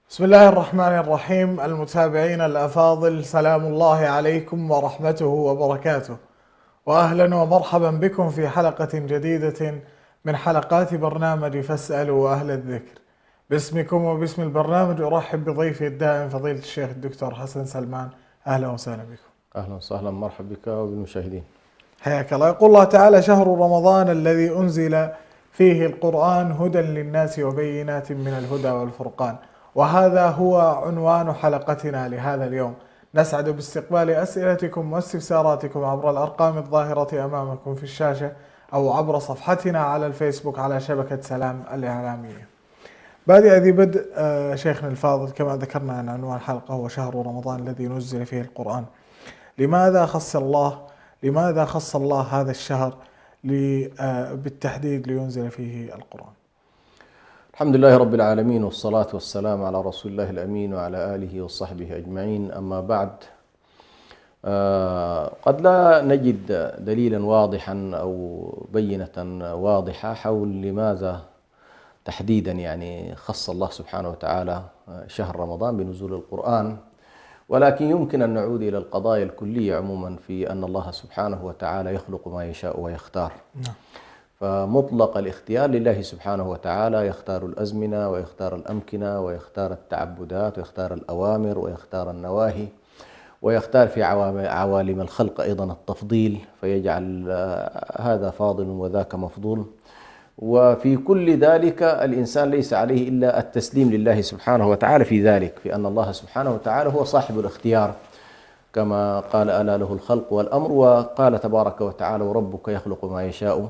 بسم الله الرحمن الرحيم. المتابعين الأفاضل، سلام الله عليكم ورحمته وبركاته، وأهلا ومرحبا بكم في حلقة جديدة من حلقات برنامج فاسألوا أهل الذكر. باسمكم وباسم البرنامج أرحب بضيفي الدائم فضيلة الشيخ الدكتور حسن سلمان. أهلا وسهلا بكم. أهلا وسهلا، مرحبا بك وبالمشاهدين. حياك الله. يقول الله تعالى: شهر رمضان الذي أنزل فيه القرآن هدى للناس وبينات من الهدى والفرقان. وهذا هو عنوان حلقتنا لهذا اليوم. نسعد باستقبال أسئلتكم واستفساراتكم عبر الأرقام الظاهرة أمامكم في الشاشة أو عبر صفحتنا على الفيسبوك على شبكة سلام الإعلامية. بادئ ذي بدء شيخنا الفاضل، كما ذكرنا أن عنوان الحلقة هو شهر رمضان الذي نزل فيه القرآن. لماذا خص الله هذا الشهر بالتحديد لينزل فيه القرآن؟ الحمد لله رب العالمين، والصلاة والسلام على رسول الله الأمين وعلى آله وصحبه أجمعين. أما بعد، قد لا نجد دليلا واضحا أو بينة واضحة حول لماذا تحديدا يعني خص الله سبحانه وتعالى شهر رمضان بنزول القرآن، ولكن يمكن أن نعود إلى القضايا الكلية عموما في أن الله سبحانه وتعالى يخلق ما يشاء ويختار. فمطلق الاختيار لله سبحانه وتعالى، يختار الأزمنة ويختار الأمكنة ويختار التعبدات ويختار الأوامر ويختار النواهي، ويختار في عوالم الخلق أيضا التفضيل، فيجعل هذا فاضل وذاك مفضول. وفي كل ذلك الإنسان ليس عليه إلا التسليم لله سبحانه وتعالى في ذلك، في أن الله سبحانه وتعالى هو صاحب الاختيار، كما قال: ألا له الخلق والأمر. وقال تبارك وتعالى: وربك يخلق ما يشاء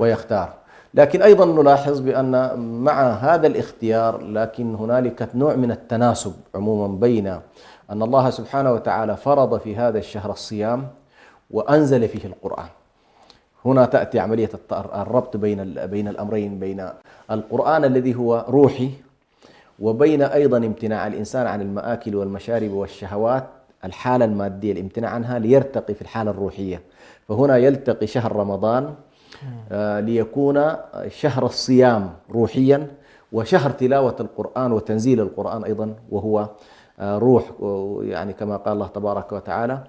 ويختار. لكن أيضا نلاحظ بأن مع هذا الاختيار لكن هنالك نوع من التناسب عموما بين أن الله سبحانه وتعالى فرض في هذا الشهر الصيام وأنزل فيه القرآن. هنا تأتي عملية الربط بين الأمرين، بين القرآن الذي هو روحي وبين أيضا امتناع الإنسان عن المآكل والمشارب والشهوات، الحالة المادية، الامتناع عنها ليرتقي في الحالة الروحية. فهنا يلتقي شهر رمضان ليكون شهر الصيام روحيا، وشهر تلاوة القرآن وتنزيل القرآن أيضا وهو روح، يعني كما قال الله تبارك وتعالى: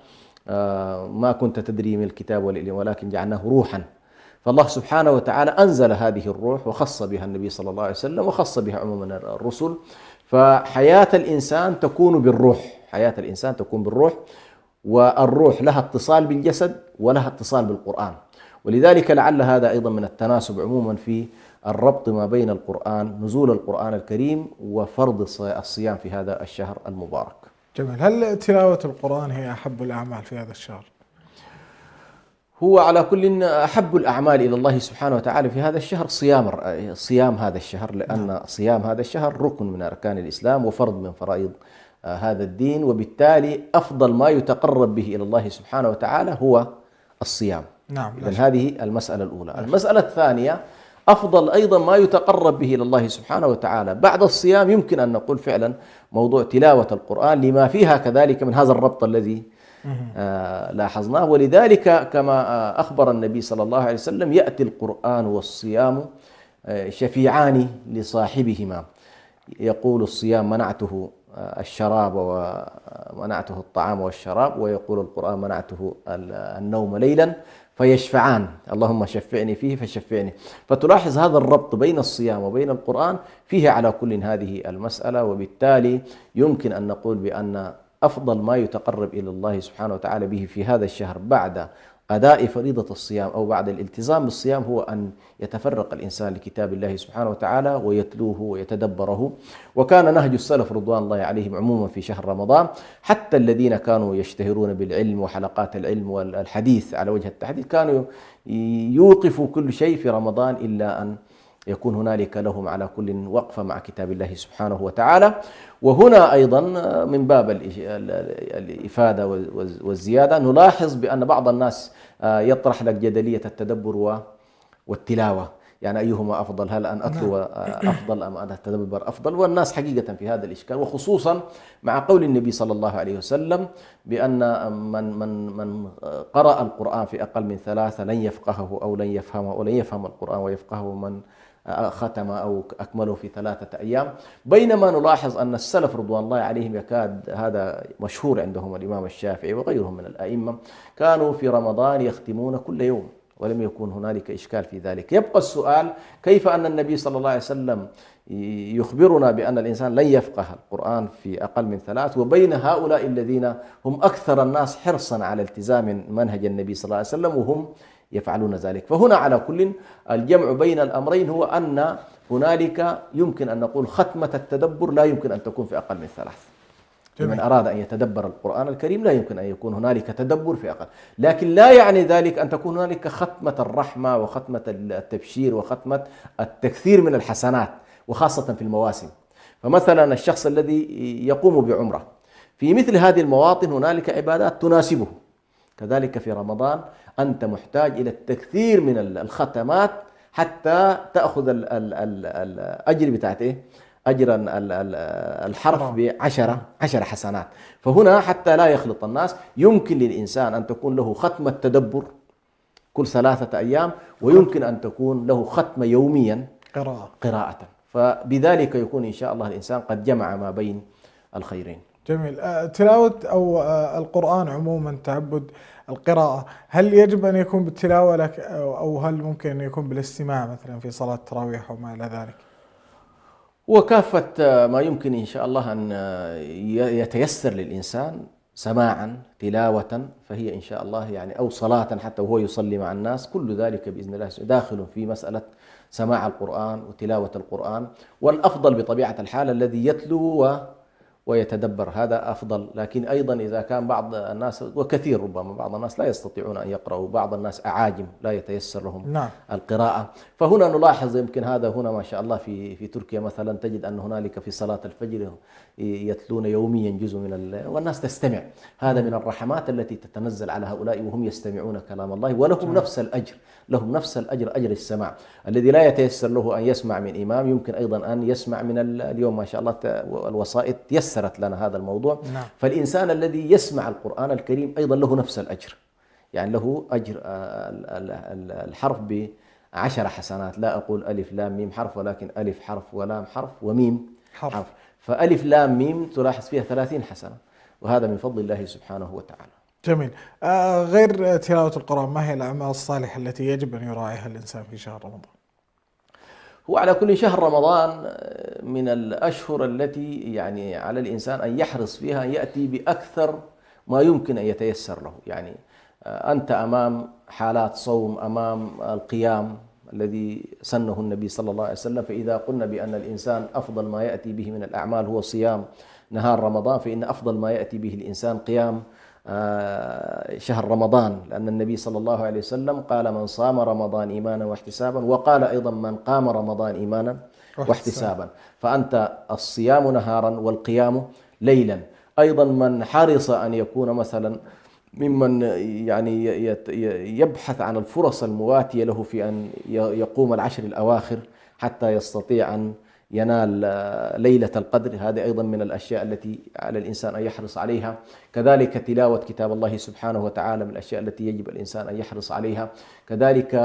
ما كنت تدري من الكتاب والعلم ولكن جعلناه روحا. فالله سبحانه وتعالى أنزل هذه الروح وخص بها النبي صلى الله عليه وسلم وخص بها عموما الرسل. فحياة الإنسان تكون بالروح، والروح لها اتصال بالجسد ولها اتصال بالقرآن. ولذلك لعل هذا أيضا من التناسب عموما في الربط ما بين القرآن، نزول القرآن الكريم، وفرض الصيام في هذا الشهر المبارك. جميل. هل تلاوة القرآن هي أحب الأعمال في هذا الشهر؟ هو على كل أحب الأعمال إلى الله سبحانه وتعالى في هذا الشهر صيام هذا الشهر، لأن صيام هذا الشهر ركن من أركان الإسلام وفرض من فرائض هذا الدين، وبالتالي أفضل ما يتقرب به إلى الله سبحانه وتعالى هو الصيام. إذن هذه المسألة الأولى. المسألة الثانية: أفضل أيضا ما يتقرب به إلى الله سبحانه وتعالى بعد الصيام، يمكن أن نقول فعلا موضوع تلاوة القرآن، لما فيها كذلك من هذا الربط الذي لاحظناه. ولذلك كما أخبر النبي صلى الله عليه وسلم: يأتي القرآن والصيام شفيعان لصاحبهما. يقول الصيام: منعته الشراب ومنعته الطعام والشراب، ويقول القرآن: منعته النوم ليلا، فيشفعان. اللهم شفعني فيه فشفعني. فتلاحظ هذا الربط بين الصيام وبين القرآن فيه على كل هذه المسألة. وبالتالي يمكن أن نقول بأن أفضل ما يتقرب إلى الله سبحانه وتعالى به في هذا الشهر بعد أداء فريضة الصيام أو بعد الالتزام بالصيام هو أن يتفرق الإنسان لكتاب الله سبحانه وتعالى ويتلوه ويتدبره. وكان نهج السلف رضوان الله عليهم عموما في شهر رمضان، حتى الذين كانوا يشتهرون بالعلم وحلقات العلم والحديث على وجه التحديد كانوا يوقفوا كل شيء في رمضان إلا أن يكون هنالك لهم على كل وقفة مع كتاب الله سبحانه وتعالى. وهنا أيضا من باب الإفادة والزيادة نلاحظ بأن بعض الناس يطرح لك جدلية التدبر والتلاوة. يعني أيهما أفضل، هل أن أتلو أفضل أم أن أتدبر أفضل؟ والناس حقيقة في هذا الإشكال، وخصوصا مع قول النبي صلى الله عليه وسلم بأن من قرأ القرآن في أقل من 3 لن يفقهه أو لن يفهمه، ولن يفهم القرآن ويفقهه من ختم أو أكمله في 3 أيام. بينما نلاحظ أن السلف رضوان الله عليهم يكاد هذا مشهور عندهم الإمام الشافعي وغيرهم من الأئمة كانوا في رمضان يختمون كل يوم، ولم يكن هنالك إشكال في ذلك. يبقى السؤال كيف أن النبي صلى الله عليه وسلم يخبرنا بأن الإنسان لن يفقه القرآن في أقل من 3، وبين هؤلاء الذين هم أكثر الناس حرصا على التزام منهج النبي صلى الله عليه وسلم وهم يفعلون ذلك. فهنا على كل الجمع بين الأمرين هو أن هنالك يمكن أن نقول ختمة التدبر لا يمكن أن تكون في أقل من 3. لمن أراد أن يتدبر القرآن الكريم لا يمكن أن يكون هنالك تدبر في أقل، لكن لا يعني ذلك أن تكون هنالك ختمة الرحمة وختمة التبشير وختمة التكثير من الحسنات، وخاصة في المواسم. فمثلا الشخص الذي يقوم بعمرة في مثل هذه المواطن هنالك عبادات تناسبه، كذلك في رمضان أنت محتاج إلى التكثير من الختمات حتى تأخذ الأجر بتاعت أجر الحرف ب10 حسنات. فهنا حتى لا يخلط الناس يمكن للإنسان أن تكون له ختمة تدبر كل 3 أيام، ويمكن أن تكون له ختمة يوميا قراءة. فبذلك يكون إن شاء الله الإنسان قد جمع ما بين الخيرين. جميل. تلاوة أو القرآن عموما تعبد القراءة، هل يجب أن يكون بالتلاوة لك أو هل ممكن أن يكون بالاستماع مثلا في صلاة التراويح وما إلى ذلك؟ وكافة ما يمكن إن شاء الله أن يتيسر للإنسان سماعا تلاوة فهي إن شاء الله يعني، أو صلاة حتى وهو يصلي مع الناس، كل ذلك بإذن الله داخل في مسألة سماع القرآن وتلاوة القرآن. والأفضل بطبيعة الحال الذي يتلو ويتدبر، هذا أفضل. لكن أيضا إذا كان بعض الناس، وكثير ربما بعض الناس لا يستطيعون أن يقرأوا، بعض الناس أعاجم لا يتيسر لهم القراءة، فهنا نلاحظ يمكن هذا هنا ما شاء الله في تركيا مثلا تجد أن هنالك في صلاة الفجر يتلون يوميا جزء من والناس تستمع. هذا من الرحمات التي تتنزل على هؤلاء وهم يستمعون كلام الله، ولهم نفس الأجر، لهم نفس الأجر، أجر السماع. الذي لا يتيسر له أن يسمع من إمام يمكن أيضا أن يسمع من اليوم ما شاء الله الوسائط يسرت لنا هذا الموضوع. فالإنسان الذي يسمع القرآن الكريم أيضا له نفس الأجر، يعني له أجر الحرف ب10 حسنات. لا أقول ألف لام ميم حرف، ولكن ألف حرف ولام حرف وميم حرف. فألف لام ميم تلاحظ فيها 30 حسنة، وهذا من فضل الله سبحانه وتعالى. جميل. غير تلاوة القرآن، ما هي الأعمال الصالحة التي يجب أن يراعيها الإنسان في شهر رمضان؟ هو على كل شهر رمضان من الأشهر التي يعني على الإنسان أن يحرص فيها أن يأتي بأكثر ما يمكن أن يتيسر له. يعني أنت أمام حالات صوم، أمام القيام الذي سنه النبي صلى الله عليه وسلم. فإذا قلنا بأن الإنسان أفضل ما يأتي به من الأعمال هو صيام نهار رمضان، فإن أفضل ما يأتي به الإنسان قيام شهر رمضان، لأن النبي صلى الله عليه وسلم قال من صام رمضان إيمانا واحتسابا، وقال أيضا من قام رمضان إيمانا واحتسابا. فأنت الصيام نهارا والقيام ليلا. أيضا من حرص أن يكون مثلا ممن يعني يبحث عن الفرص المواتية له في أن يقوم العشر الأواخر حتى يستطيع أن ينال ليلة القدر، هذه أيضا من الأشياء التي على الإنسان أن يحرص عليها. كذلك تلاوة كتاب الله سبحانه وتعالى من الأشياء التي يجب الإنسان أن يحرص عليها. كذلك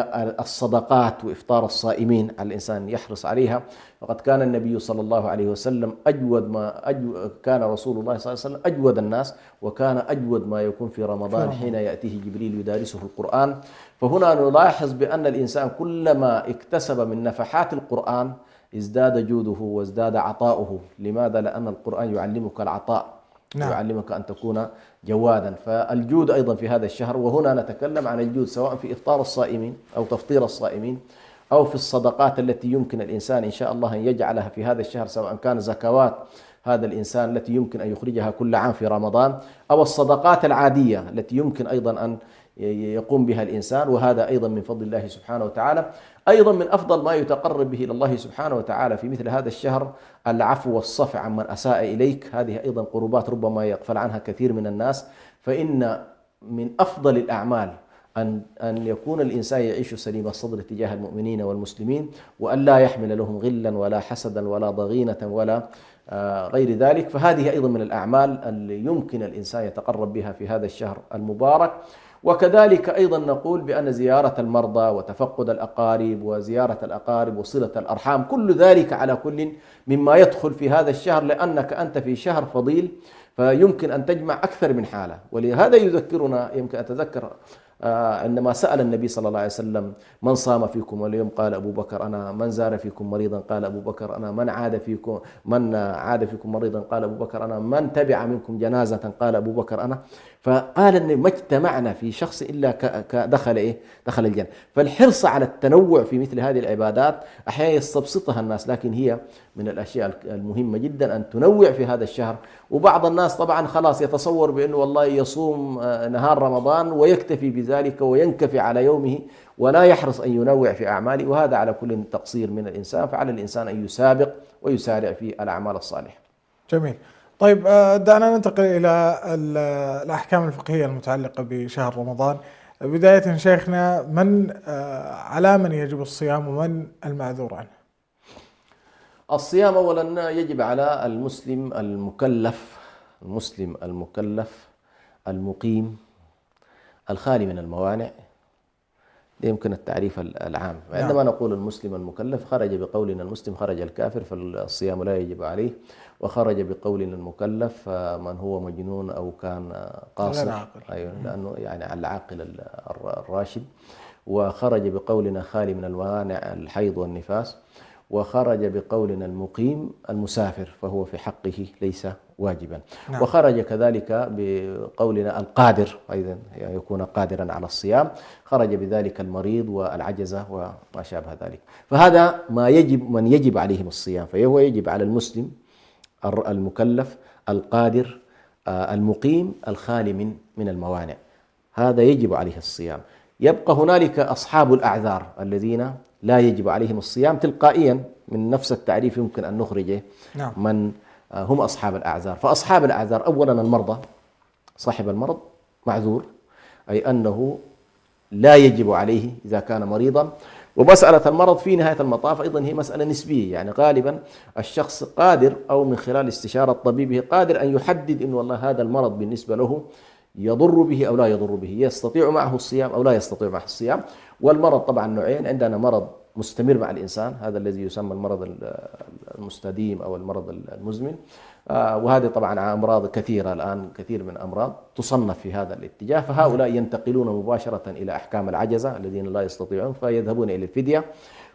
الصدقات وإفطار الصائمين على الإنسان يحرص عليها. وقد كان النبي صلى الله عليه وسلم كان رسول الله صلى الله عليه وسلم أجود الناس، وكان أجود ما يكون في رمضان حين يأتيه جبريل يدارسه القرآن. فهنا نلاحظ بأن الإنسان كلما اكتسب من نفحات القرآن ازداد جوده وازداد عطاؤه. لماذا؟ لأن القرآن يعلمك العطاء، يعلمك أن تكون جوادا. فالجود أيضا في هذا الشهر، وهنا نتكلم عن الجود سواء في إفطار الصائمين أو تفطير الصائمين، أو في الصدقات التي يمكن الإنسان إن شاء الله أن يجعلها في هذا الشهر، سواء كان زكوات هذا الإنسان التي يمكن أن يخرجها كل عام في رمضان، أو الصدقات العادية التي يمكن أيضا أن يقوم بها الإنسان، وهذا أيضا من فضل الله سبحانه وتعالى. أيضا من أفضل ما يتقرب به إلى الله سبحانه وتعالى في مثل هذا الشهر العفو والصفح عمن أساء إليك. هذه أيضا قربات ربما يغفل عنها كثير من الناس. فإن من أفضل الأعمال أن يكون الإنسان يعيش سليم الصدر تجاه المؤمنين والمسلمين، وأن لا يحمل لهم غلا ولا حسدا ولا ضغينة ولا غير ذلك. فهذه أيضا من الأعمال اللي يمكن الإنسان يتقرب بها في هذا الشهر المبارك. وكذلك أيضا نقول بأن زيارة المرضى وتفقد الأقارب وزيارة الأقارب وصلة الأرحام كل ذلك على كل مما يدخل في هذا الشهر، لأنك أنت في شهر فضيل فيمكن أن تجمع أكثر من حالة. ولهذا يذكرنا، يمكن أتذكر عندما سأل النبي صلى الله عليه وسلم: من صام فيكم اليوم؟ قال أبو بكر أنا. من زار فيكم مريضا؟ قال أبو بكر أنا. من عاد فيكم مريضا؟ قال أبو بكر أنا. من تبع منكم جنازة؟ قال أبو بكر أنا. فقال النبي: ما اجتمعنا في شخص إلا دخل الجنة. فالحرص على التنوع في مثل هذه العبادات أحيانا يستبسطها الناس، لكن هي من الأشياء المهمة جدا أن تنوع في هذا الشهر. وبعض الناس طبعا خلاص يتصور بأنه والله يصوم نهار رمضان ويكتفي بذلك وينكفي على يومه ولا يحرص أن ينوع في أعماله، وهذا على كل تقصير من الإنسان. فعلى الإنسان أن يسابق ويسارع في الأعمال الصالحة. جميل. طيب دعنا ننتقل إلى الأحكام الفقهية المتعلقة بشهر رمضان. بداية شيخنا، على من يجب الصيام ومن المعذور عنه؟ الصيام أولا يجب على المسلم المكلف المقيم الخالي من الموانع. يمكن التعريف العام. عندما نقول المسلم المكلف، خرج بقولنا المسلم خرج الكافر، فالصيام لا يجب عليه. وخرج بقولنا المكلف من هو مجنون أو كان قاصر، أيوة، لأنه يعني على العاقل الراشد. وخرج بقولنا خالي من الموانع الحيض والنفاس. وخرج بقولنا المقيم المسافر، فهو في حقه ليس واجبا. نعم. وخرج كذلك بقولنا القادر، أيضا يعني يكون قادرا على الصيام. خرج بذلك المريض والعجزة وما شابه ذلك. فهذا من يجب عليهم الصيام، فهو يجب على المسلم المكلف القادر المقيم الخالي من الموانع، هذا يجب عليه الصيام. يبقى هنالك أصحاب الأعذار الذين لا يجب عليهم الصيام تلقائيا، من نفس التعريف يمكن أن نخرجه. نعم. من هم أصحاب الأعذار؟ فأصحاب الأعذار أولا المرضى. صاحب المرض معذور، أي أنه لا يجب عليه إذا كان مريضا. ومسألة المرض في نهاية المطاف أيضا هي مسألة نسبية، يعني غالبا الشخص قادر أو من خلال استشارة طبيبه قادر أن يحدد إن والله هذا المرض بالنسبة له يضر به أو لا يضر به، يستطيع معه الصيام أو لا يستطيع معه الصيام. والمرض طبعا نوعين، عندنا مرض مستمر مع الإنسان، هذا الذي يسمى المرض المستديم أو المرض المزمن. وهذه طبعا أمراض كثيرة الآن، كثير من أمراض تصنف في هذا الاتجاه. فهؤلاء ينتقلون مباشرة إلى أحكام العجزة الذين لا يستطيعون فيذهبون إلى الفدية.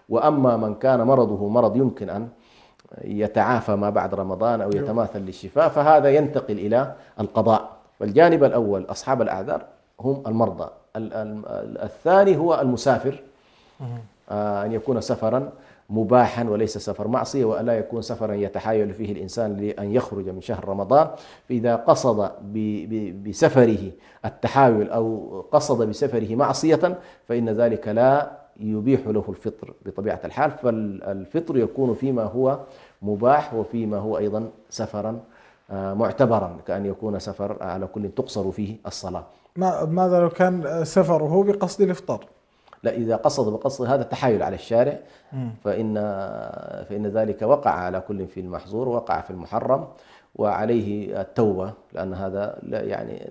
وأما من كان مرضه مرض يمكن أن يتعافى ما بعد رمضان أو يتماثل للشفاء، فهذا ينتقل إلى القضاء. والجانب الأول أصحاب الأعذار هم المرضى. الثاني هو المسافر، أن يكون سفرا مباحا وليس سفر معصية، وألا يكون سفرا يتحايل فيه الإنسان لأن يخرج من شهر رمضان. فإذا قصد بسفره التحايل أو قصد بسفره معصية فإن ذلك لا يبيح له الفطر بطبيعة الحال. فالفطر يكون فيما هو مباح وفيما هو أيضا سفرا معتبرا، كأن يكون سفر على كل تقصر فيه الصلاة. ماذا لو كان سفره بقصد الإفطار؟ لا، إذا بقصد هذا التحايل على الشارع فإن ذلك وقع على كل في المحظور، وقع في المحرم، وعليه التوبة، لأن هذا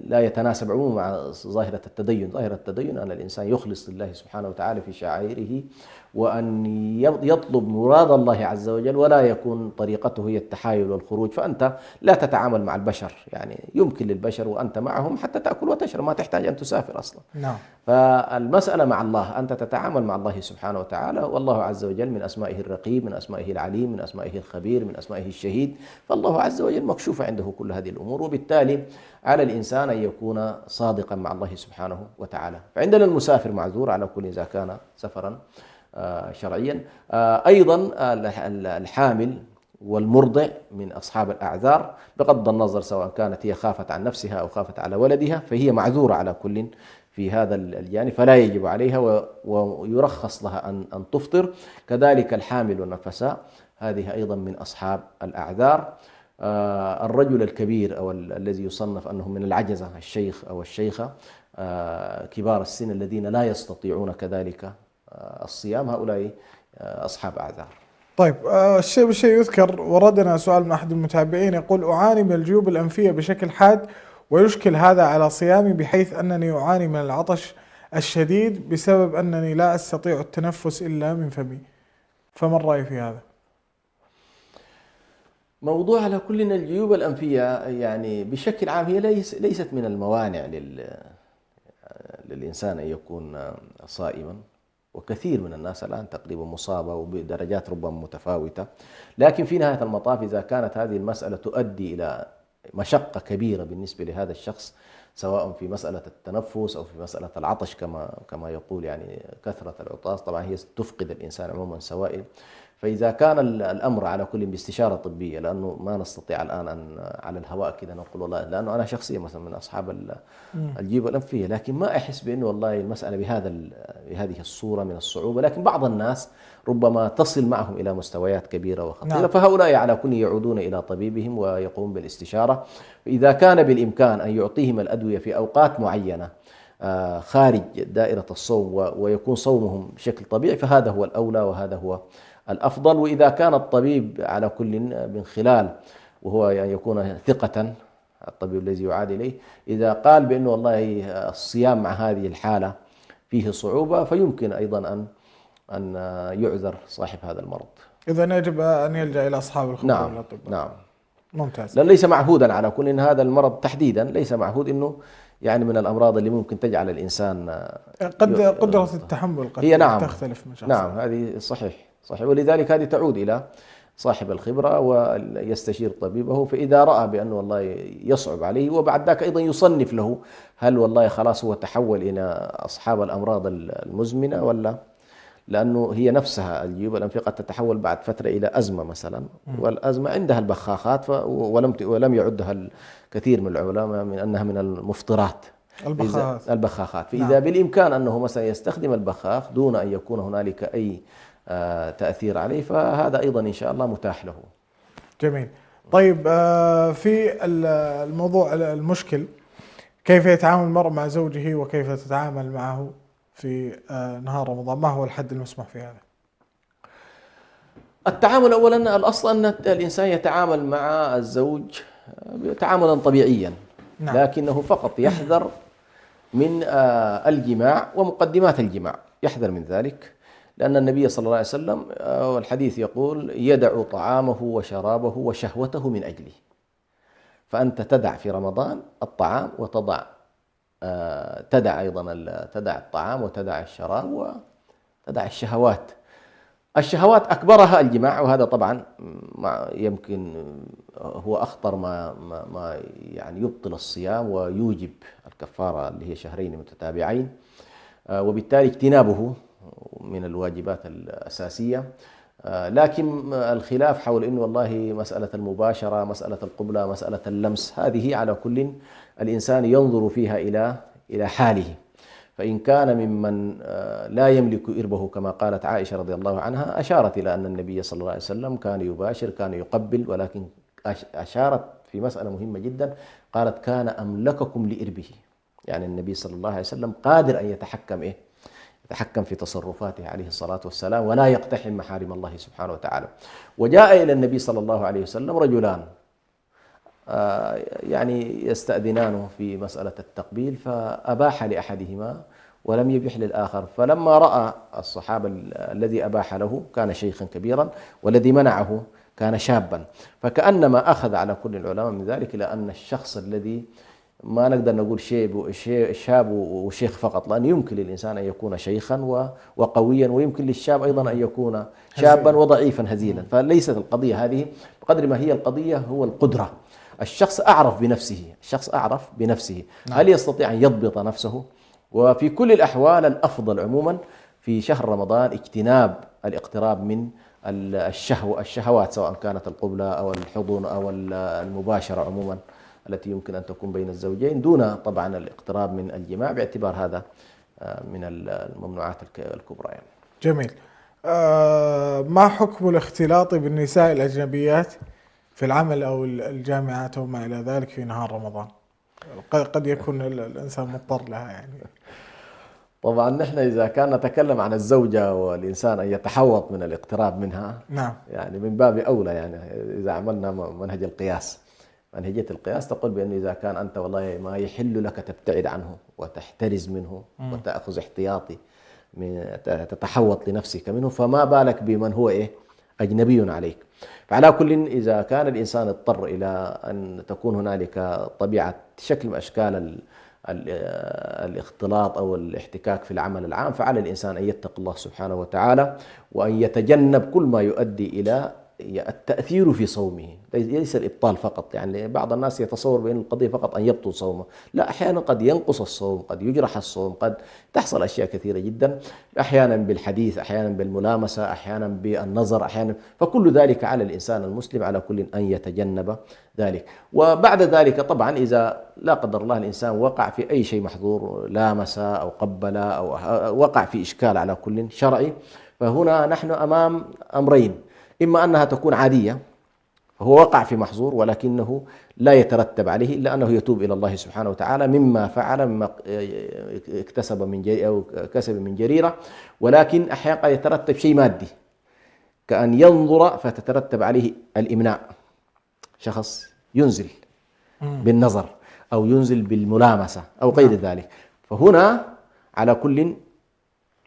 لا يتناسب عموما مع ظاهرة التدين. ظاهرة التدين أن الإنسان يخلص لله سبحانه وتعالى في شعائره، وأن يطلب مراد الله عز وجل، ولا يكون طريقته هي التحايل والخروج. فأنت لا تتعامل مع البشر، يعني يمكن للبشر وأنت معهم حتى تأكل وتشرب، ما تحتاج أن تسافر أصلا. نعم. فالمسألة مع الله أنت تتعامل مع الله سبحانه وتعالى، والله عز وجل من أسمائه الرقيب، من أسمائه العليم، من أسمائه الخبير، من أسمائه الشهيد. فالله عز وجل مكشوف عنده كل هذه الأمور، وبالتالي على الإنسان أن يكون صادقا مع الله سبحانه وتعالى. فعندنا المسافر معذور على كل إذا كان سفرا شرعيا. أيضا الحامل والمرضع من أصحاب الأعذار، بغض النظر سواء كانت هي خافت عن نفسها أو خافت على ولدها، فهي معذورة على كل في هذا الجانب، فلا يجب عليها ويرخص لها أن تفطر. كذلك الحامل والنفساء، هذه أيضا من أصحاب الأعذار. الرجل الكبير أو الذي يصنف أنه من العجزة، الشيخ أو الشيخة، كبار السن الذين لا يستطيعون كذلك الصيام، هؤلاء أصحاب أعذار. طيب، الشيء بالشيء يذكر، وردنا سؤال من أحد المتابعين يقول: أعاني من الجيوب الأنفية بشكل حاد، ويشكل هذا على صيامي بحيث أنني أعاني من العطش الشديد بسبب أنني لا أستطيع التنفس إلا من فمي، فما الرأي في هذا؟ موضوع على كل الجيوب الأنفية يعني بشكل عام هي ليست من الموانع للإنسان أن يكون صائما، وكثير من الناس الآن تقريبا مصابة وبدرجات ربما متفاوتة، لكن في نهاية المطاف إذا كانت هذه المسألة تؤدي إلى مشقة كبيرة بالنسبة لهذا الشخص، سواء في مسألة التنفس أو في مسألة العطش كما يقول يعني كثرة العطاس طبعا هي تفقد الإنسان عموما سوائل، فإذا كان الأمر على كل باستشارة طبية، لأنه ما نستطيع الآن أن على الهواء كذا نقول والله، لأنه أنا شخصيا مثلا من أصحاب الجيوب الأنفية، لكن ما أحس بأنه والله المسألة بهذه الصورة من الصعوبة، لكن بعض الناس ربما تصل معهم إلى مستويات كبيرة وخطيرة. نعم. فهؤلاء على كل يعودون إلى طبيبهم ويقوم بالاستشارة، إذا كان بالإمكان أن يعطيهم الأدوية في أوقات معينة خارج دائرة الصوم ويكون صومهم بشكل طبيعي، فهذا هو الأولى وهذا هو الأفضل. وإذا كان الطبيب على كل من خلال، وهو يعني يكون ثقة، الطبيب الذي يعاد إليه، إذا قال بأنه والله الصيام مع هذه الحالة فيه صعوبة، فيمكن أيضا أن يعذر صاحب هذا المرض. إذا يجب أن يلجأ إلى أصحاب الخبرة. نعم والأطباء. نعم ممتاز. لأن ليس معهودا على كل، إن هذا المرض تحديدا ليس معهود، إنه يعني من الأمراض اللي ممكن تجعل الإنسان قدرة التحمل قد هي نعم تختلف من شخص. نعم هذه صحيح، ولذلك هذه تعود إلى صاحب الخبرة ويستشير طبيبه، فإذا رأى بأنه والله يصعب عليه، وبعد ذاك أيضا يصنف له هل والله خلاص هو تحول إلى أصحاب الأمراض المزمنة ولا، لأنه هي نفسها الجيوب الأنفية قد تتحول بعد فترة إلى أزمة مثلا، والأزمة عندها البخاخات، ولم يعدها الكثير من العلماء من أنها من المفطرات البخاخات. فإذا نعم. بالإمكان أنه مثلا يستخدم البخاخ دون أن يكون هنالك أي تأثير عليه، فهذا أيضا إن شاء الله متاح له. جميل. طيب، في الموضوع المشكل، كيف يتعامل المرء مع زوجه وكيف تتعامل معه في نهار رمضان؟ ما هو الحد المسموح في هذا؟ التعامل أولا الأصل أن الإنسان يتعامل مع الزوج تعاملا طبيعيا، نعم. لكنه فقط يحذر من الجماع ومقدمات الجماع، يحذر من ذلك، لأن النبي صلى الله عليه وسلم والحديث يقول: يدع طعامه وشرابه وشهوته من أجله. فأنت تدع في رمضان الطعام تدع أيضا تدع الطعام وتدع الشراب وتدع الشهوات. الشهوات أكبرها الجماع، وهذا طبعا يمكن هو أخطر ما يعني يبطل الصيام ويوجب الكفارة اللي هي شهرين متتابعين، وبالتالي اجتنابه من الواجبات الأساسية. لكن الخلاف حول إنه والله مسألة المباشرة، مسألة القبلة، مسألة اللمس، هذه على كل الإنسان ينظر فيها إلى حاله، فإن كان ممن لا يملك إربه كما قالت عائشة رضي الله عنها، أشارت إلى أن النبي صلى الله عليه وسلم كان يباشر، كان يقبل، ولكن أشارت في مسألة مهمة جدا، قالت: كان أملككم لإربه، يعني النبي صلى الله عليه وسلم قادر أن يتحكم في تصرفاته عليه الصلاة والسلام، ولا يقتحم محارم الله سبحانه وتعالى. وجاء إلى النبي صلى الله عليه وسلم رجلان يعني يستأذنانه في مسألة التقبيل، فأباح لأحدهما ولم يبح للآخر، فلما رأى الصحابة الذي أباح له كان شيخا كبيرا، والذي منعه كان شابا، فكأنما أخذ على كل العلماء من ذلك إلى أن الشخص الذي ما نقدر نقول شاب وشيخ فقط، لأن يمكن للإنسان أن يكون شيخا وقويا، ويمكن للشاب أيضا أن يكون شابا وضعيفا هزيلا، فليست القضية هذه بقدر ما هي القضية هو القدرة. الشخص أعرف بنفسه نعم. هل يستطيع أن يضبط نفسه؟ وفي كل الأحوال الأفضل عموما في شهر رمضان اجتناب الاقتراب من الشهوات، سواء كانت القبلة أو الحضن أو المباشرة عموما التي يمكن أن تكون بين الزوجين، دون طبعا الاقتراب من الجماع، باعتبار هذا من الممنوعات الكبرى يعني. جميل. ما حكم الاختلاط بالنساء الأجنبيات في العمل أو الجامعات أو ما إلى ذلك في نهار رمضان، قد يكون الإنسان مضطر لها يعني. طبعا نحن إذا كان نتكلم عن الزوجة والإنسان أن يتحوط من الاقتراب منها، نعم. يعني من باب أولى، يعني إذا عملنا منهج القياس، منهجية القياس تقول بأن إذا كان أنت والله ما يحل لك تبتعد عنه وتحترز منه وتأخذ احتياطي تتحوط لنفسك منه، فما بالك بمن هو أجنبي عليك. فعلى كل إذا كان الإنسان اضطر إلى أن تكون هنالك طبيعة شكل من أشكال الاختلاط أو الاحتكاك في العمل العام، فعلى الإنسان أن يتقي الله سبحانه وتعالى وأن يتجنب كل ما يؤدي إلى التأثير في صومه، ليس الإبطال فقط. يعني بعض الناس يتصور بأن القضية فقط أن يبطل صومه، لا، أحيانا قد ينقص الصوم، قد يجرح الصوم، قد تحصل أشياء كثيرة جدا، أحيانا بالحديث، أحيانا بالملامسة، أحيانا بالنظر، أحيانا، فكل ذلك على الإنسان المسلم على كل أن يتجنب ذلك. وبعد ذلك طبعا إذا لا قدر الله الإنسان وقع في أي شيء محظور، لامس أو قبل أو وقع في إشكال على كل شرعي، فهنا نحن أمام أمرين: إما أنها تكون عادية، فهو وقع في محظور ولكنه لا يترتب عليه إلا أنه يتوب إلى الله سبحانه وتعالى مما فعل، مما اكتسب أو كسب من جريرة، ولكن أحيانا قد يترتب شيء مادي كأن ينظر فتترتب عليه الإمناء، شخص ينزل بالنظر أو ينزل بالملامسة أو غير ذلك، فهنا على كل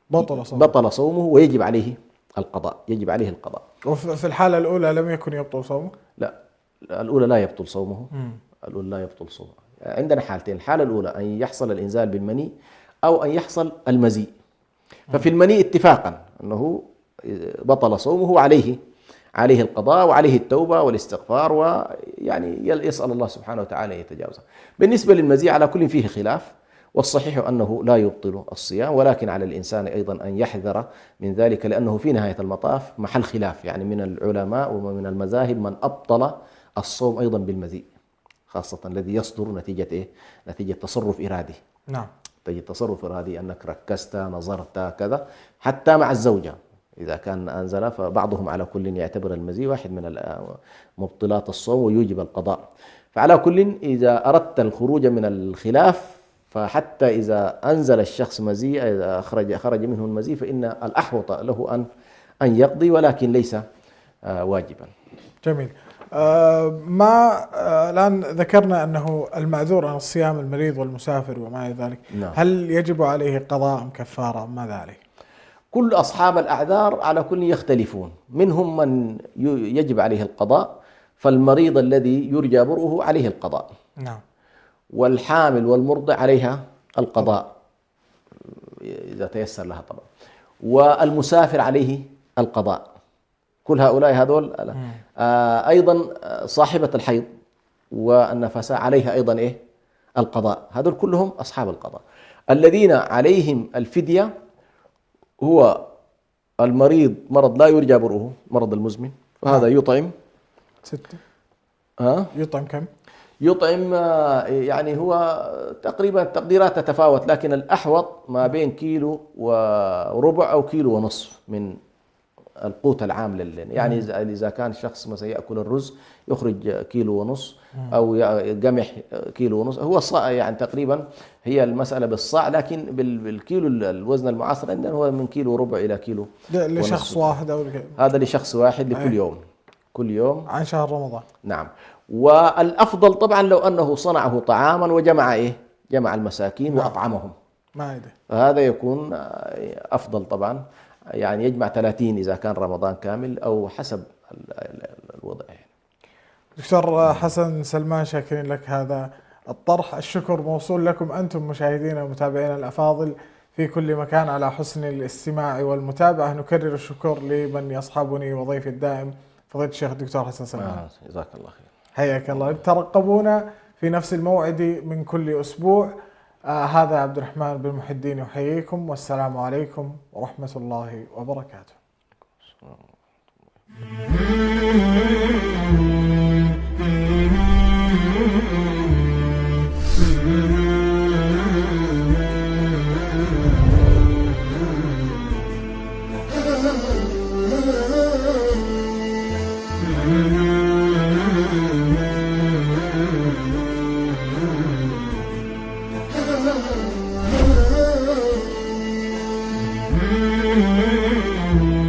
بطل صومه ويجب عليه القضاء، يجب عليه القضاء. وفي الحالة الأولى لم يكن يبطل صومه؟ لا، الأولى لا يبطل صومه. الأولى لا يبطل صومه. عندنا حالتين: الحالة الأولى أن يحصل الإنزال بالمني أو أن يحصل المزي. ففي المني اتفاقا أنه بطل صومه وعليه القضاء وعليه التوبة والاستغفار، ويعني يسأل الله سبحانه وتعالى أن يتجاوزه. بالنسبة للمزي على كل فيه خلاف، والصحيح أنه لا يبطل الصيام، ولكن على الإنسان أيضا أن يحذر من ذلك، لأنه في نهاية المطاف محل خلاف، يعني من العلماء ومن المذاهب من أبطل الصوم أيضا بالمزي، خاصة الذي يصدر نتيجة تصرف إرادي. نعم. نتيجة تصرف إرادي، أنك ركزت، نظرت، كذا، حتى مع الزوجة إذا كان أنزل، فبعضهم على كل يعتبر المزي واحد من مبطلات الصوم ويوجب القضاء. فعلى كل إذا أردت الخروج من الخلاف، فحتى إذا أنزل الشخص مزي، إذا خرج منه المزي، فإن الأحوط له أن يقضي، ولكن ليس واجبا. جميل. الآن ذكرنا أنه المعذور عن الصيام المريض والمسافر وما إلى ذلك. نعم. هل يجب عليه قضاء أم كفارة؟ ماذا عليه؟ كل أصحاب الأعذار على كل يختلفون، منهم من يجب عليه القضاء، فالمريض الذي يرجى برؤه عليه القضاء. نعم. والحامل والمرضع عليها القضاء إذا تيسر لها طبعا، والمسافر عليه القضاء. كل هؤلاء هذول أيضا صاحبة الحيض والنفساء عليها أيضا القضاء. هذول كلهم أصحاب القضاء. الذين عليهم الفدية هو المريض مرض لا يرجى برؤه، مرض المزمن، وهذا يطعم 6. يطعم كم؟ يطعم يعني هو تقريبا التقديرات تتفاوت، لكن الأحوط ما بين كيلو وربع أو كيلو ونصف من القوت العام يعني إذا كان الشخص مثلا يأكل الرز يخرج كيلو ونصف، أو قمح كيلو ونصف، هو الصاع يعني تقريبا هي المسألة بالصاع، لكن بالكيلو الوزن المعاصر عندنا هو من كيلو وربع إلى كيلو لشخص واحد أو هذا لشخص واحد لكل يوم، كل يوم عن شهر رمضان. نعم. والأفضل طبعا لو أنه صنعه طعاما وجمع جمع المساكين وأطعمهم، مائدة، فهذا يكون أفضل طبعا. يعني يجمع 30 إذا كان رمضان كامل أو حسب الوضع. دكتور حسن سلمان، شاكرين لك هذا الطرح. الشكر موصول لكم أنتم مشاهدينا ومتابعينا الأفاضل في كل مكان على حسن الاستماع والمتابعة. نكرر الشكر لمن يصحبني وضيفي الدائم فضيلة الشيخ الدكتور حسن سلمان. جزاك الله خير. حياك الله. ترقبونا في نفس الموعد من كل أسبوع. هذا عبد الرحمن بن محي الدين يحييكم، والسلام عليكم ورحمة الله وبركاته.